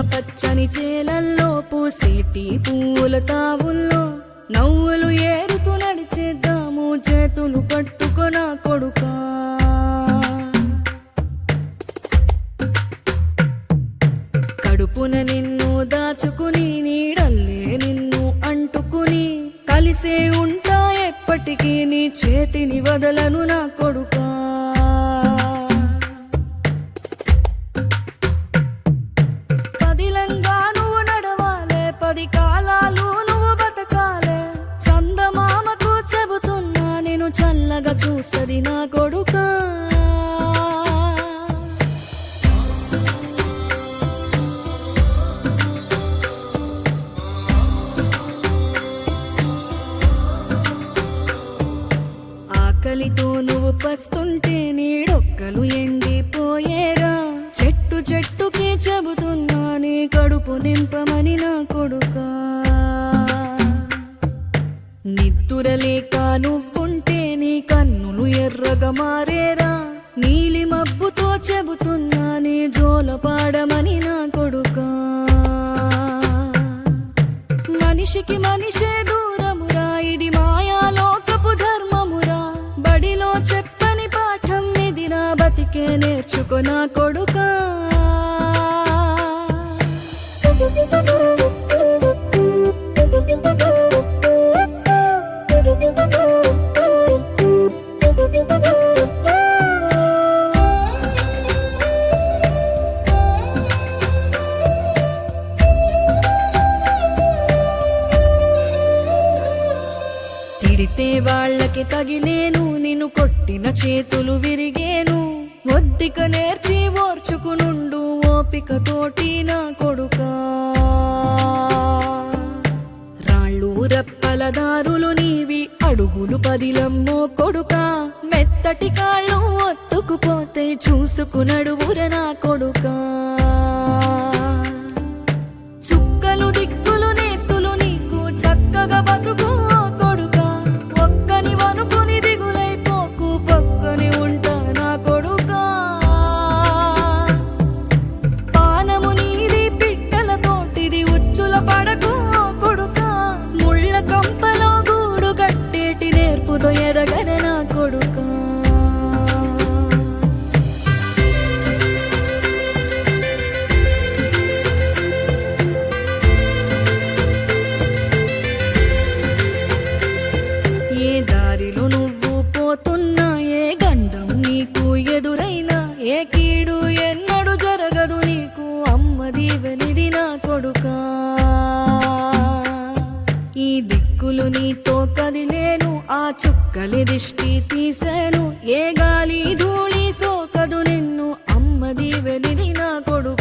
పచ్చని చేలల్లో పూసేటి పూల తావుల్లో నవ్వులు ఏరుతూ నడిచేద్దాము చేతులు పట్టుకొన కొడుకా. కడుపున నిన్ను దాచుకుని నీడల్లే నిన్ను అంటుకుని కలిసే ఉంటా ఎప్పటికీ నీ చేతిని వదలను నా కొడుకా. పదిలంగా నువ్వు నడవాలే, 10 కాలాలు నువ్వు బతకాలే. చందమామకు చెబుతున్నా నేను చల్లగా చూస్తది నా కొడుకా. ఆకలితో నువ్వు పస్తుంటే నీడొక్కలు ఎండిపోయేరా. చెట్టు చెట్టుకి చెబుతున్నా నీ కడుపు నింపమని నా కొడుకా. నిద్దురలేక నువ్వుంటే నీ కన్నులు ఎర్రగా మారేరా. నీలి మబ్బుతో చెబుతున్నా నీ జోల పాడమని నా కొడుకా. మనిషికి మనిషే దూరమురా, ఇది మాయాలోకపు ధర్మమురా. బడిలో చెప్పని పాఠం నిదిరా, బతికే నేర్చుకో నా కొడుకా. తిడితే వాళ్ళకి తగిలేను, నిన్ను కొట్టిన చేతులు విరిగేను. ఒద్దిక నేర్చి ఓర్చుకునుండు ఓపికతోటి నా కొడుకా. రాళ్ళు రప్పల దారులు నీవి, అడుగులు పదిలమ్మో కొడుకా. మెత్తటి కాళ్ళు ఒత్తుకుపోతే చూసుకునడువుర నా కొడుకా. చుక్కలు దిక్కులు నేస్తులు నీకు చక్కగా బతుకు కొడుకా. ఒక్కని వనుకుని దిగులైపోకు, పక్కని ఉంటా నా కొడుకా. పానము నీది పిట్టల తోటిది, ఉచ్చుల పడకు కొడుకా. ముళ్ళ కంపలో గూడు కట్టేటి నేర్పుతో ఎదగన నా కొడుకా. ఏ దారిలో నువ్వు పోతున్నా, ఏ గండం నీకు ఎదురైనా, ఏ కీడు ఎన్నడు జరగదు నీకు అమ్మ దీవెనిది నా కొడుకా. ఈ దిక్కులు నీతో కదిలేను, ఆ చుక్కలి దిష్టి తీసేను. ఏ గాలి ధూళి సోకదు నిన్ను అమ్మ దీవెనిది నా కొడుకా.